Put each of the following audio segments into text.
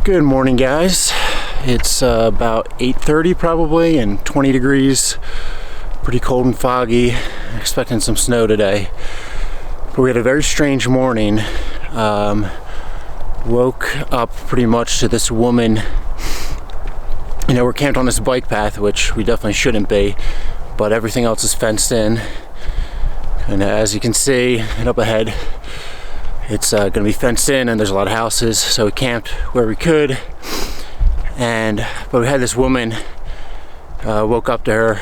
Good morning, guys. It's about 8:30 probably and 20 degrees. Pretty cold and foggy. Expecting some snow today. But we had a very strange morning. Woke up pretty much to this woman. You know, we're camped on this bike path, which we definitely shouldn't be, but everything else is fenced in. And as you can see, and up ahead, it's going to be fenced in, and there's a lot of houses, so we camped where we could. But we had this woman, woke up to her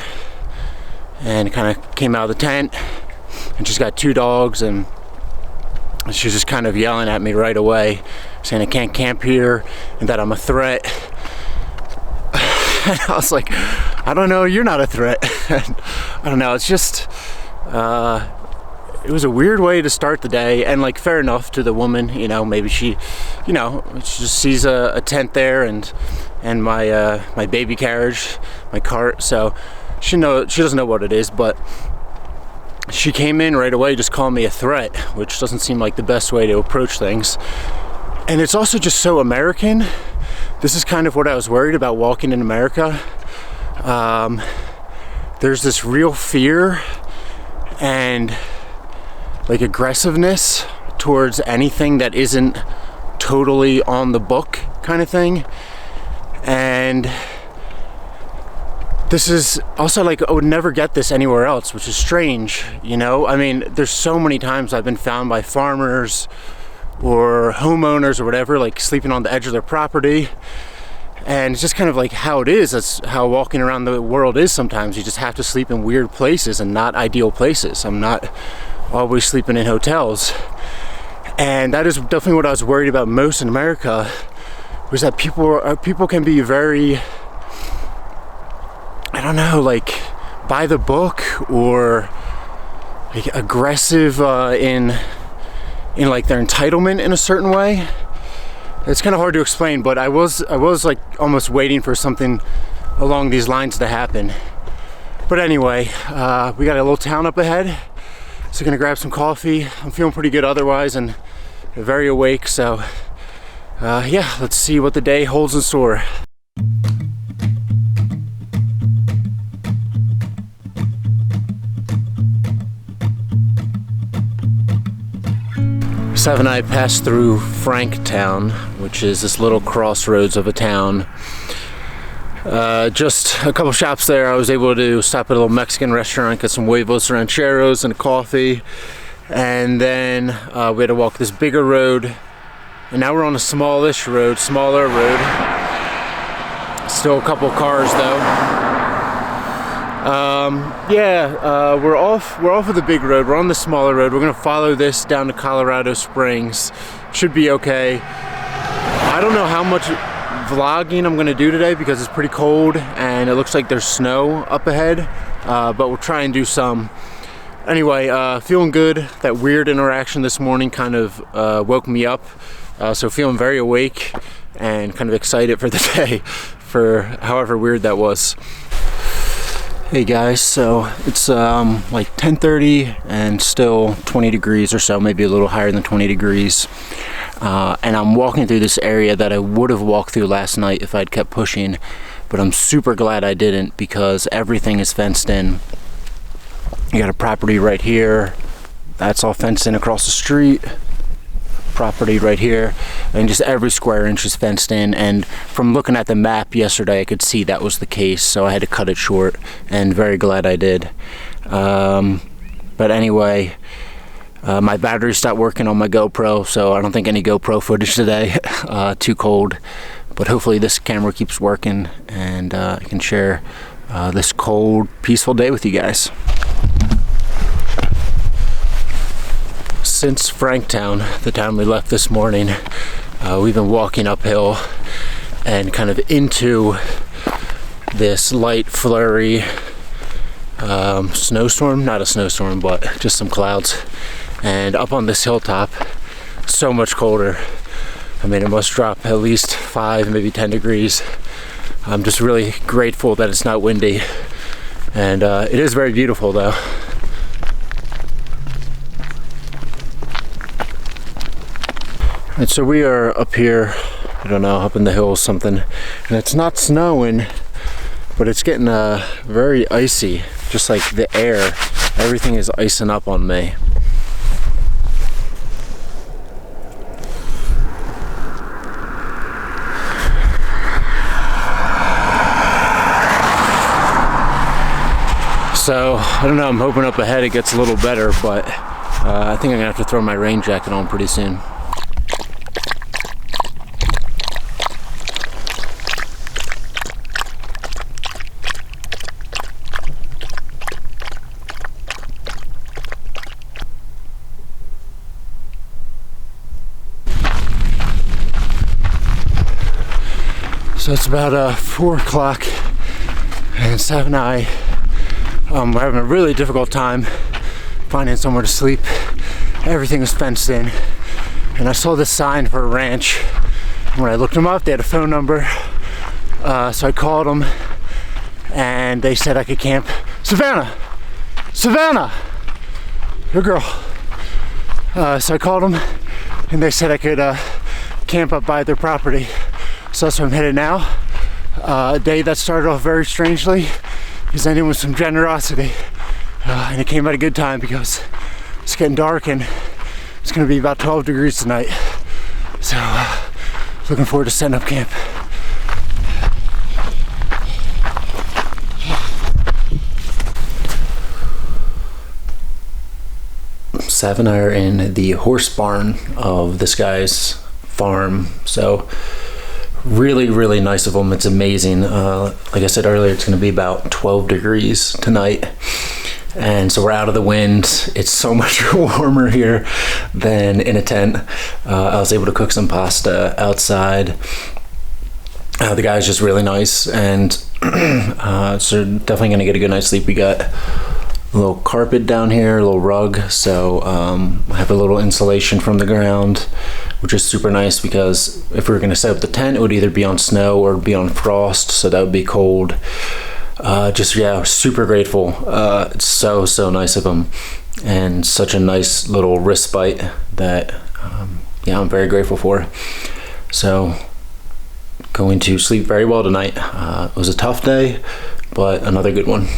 and kind of came out of the tent, and she's got 2 dogs, and she was just kind of yelling at me right away, saying I can't camp here and that I'm a threat. And I was like, I don't know, you're not a threat. I don't know, it's just it was a weird way to start the day, and like fair enough to the woman, you know, maybe she just sees a tent there and my my baby carriage, my cart, so she doesn't know what it is, but she came in right away just calling me a threat, which doesn't seem like the best way to approach things. And it's also just so American. This is kind of what I was worried about walking in America. There's this real fear and like aggressiveness towards anything that isn't totally on the book kind of thing. And this is also like, I would never get this anywhere else, which is strange, you know? I mean, there's so many times I've been found by farmers or homeowners or whatever, like sleeping on the edge of their property. And it's just kind of like how it is. That's how walking around the world is sometimes. You just have to sleep in weird places and not ideal places. I'm not always sleeping in hotels. And that is definitely what I was worried about most in America, was that people can be very, I don't know, like by the book, or like aggressive in like their entitlement in a certain way. It's kind of hard to explain, but I was like almost waiting for something along these lines to happen. But anyway, we got a little town up ahead, so gonna grab some coffee. I'm feeling pretty good otherwise and very awake, so yeah, let's see what the day holds in store. Sav and I passed through Franktown, which is this little crossroads of a town. Just a couple shops there. I was able to stop at a little Mexican restaurant, get some huevos rancheros and a coffee, and then we had to walk this bigger road, and now we're on a smaller road. Still a couple cars though. We're off of the big road. We're on the smaller road. We're gonna follow this down to Colorado Springs. Should be okay. I don't know how much vlogging I'm gonna do today because it's pretty cold and it looks like there's snow up ahead, but we'll try and do some. Anyway, feeling good. That weird interaction this morning kind of woke me up, so feeling very awake and kind of excited for the day, for however weird that was. Hey guys, so it's like 10:30 and still 20 degrees or so, maybe a little higher than 20 degrees. And I'm walking through this area that I would have walked through last night if I'd kept pushing, but I'm super glad I didn't because everything is fenced in. You got a property right here, that's all fenced in across the street. Property right here, and just every square inch is fenced in, and from looking at the map yesterday I could see that was the case, so I had to cut it short, and very glad I did. But anyway, my battery stopped working on my GoPro, so I don't think any GoPro footage today. Too cold, but hopefully this camera keeps working and I can share this cold, peaceful day with you guys. Since Franktown, the town we left this morning, we've been walking uphill and kind of into this light flurry snowstorm, not a snowstorm, but just some clouds. And up on this hilltop, so much colder. I mean, it must drop at least 5, maybe 10 degrees. I'm just really grateful that it's not windy. And it is very beautiful though. And so we are up here I don't know, up in the hills something. And it's not snowing, but it's getting very icy, just like the air. Everything is icing up on me. So, I don't know, I'm hoping up ahead it gets a little better, but I think I'm gonna have to throw my rain jacket on pretty soon. So it's about 4 o'clock, and Sav and I we're having a really difficult time finding somewhere to sleep. Everything was fenced in, and I saw this sign for a ranch. When I looked them up, they had a phone number, so I called them, and they said I could camp. Savannah! Savannah! Your girl. So I called them, and they said I could camp up by their property. So that's where I'm headed now. A day that started off very strangely is ending with some generosity, and it came at a good time because it's getting dark and it's going to be about 12 degrees tonight. So looking forward to setting up camp. Sav and I are in the horse barn of this guy's farm. So really nice of them. It's amazing. Like I said earlier, it's going to be about 12 degrees tonight, and so we're out of the wind. It's so much warmer here than in a tent. I was able to cook some pasta outside. The guy's just really nice, and so definitely going to get a good night's sleep. We got a little carpet down here, a little rug, so I have a little insulation from the ground, which is super nice because if we were going to set up the tent, it would either be on snow or be on frost, so that would be cold. Yeah, super grateful. It's so nice of them, and such a nice little respite that yeah, I'm very grateful for. So going to sleep very well tonight. It was a tough day, but another good one.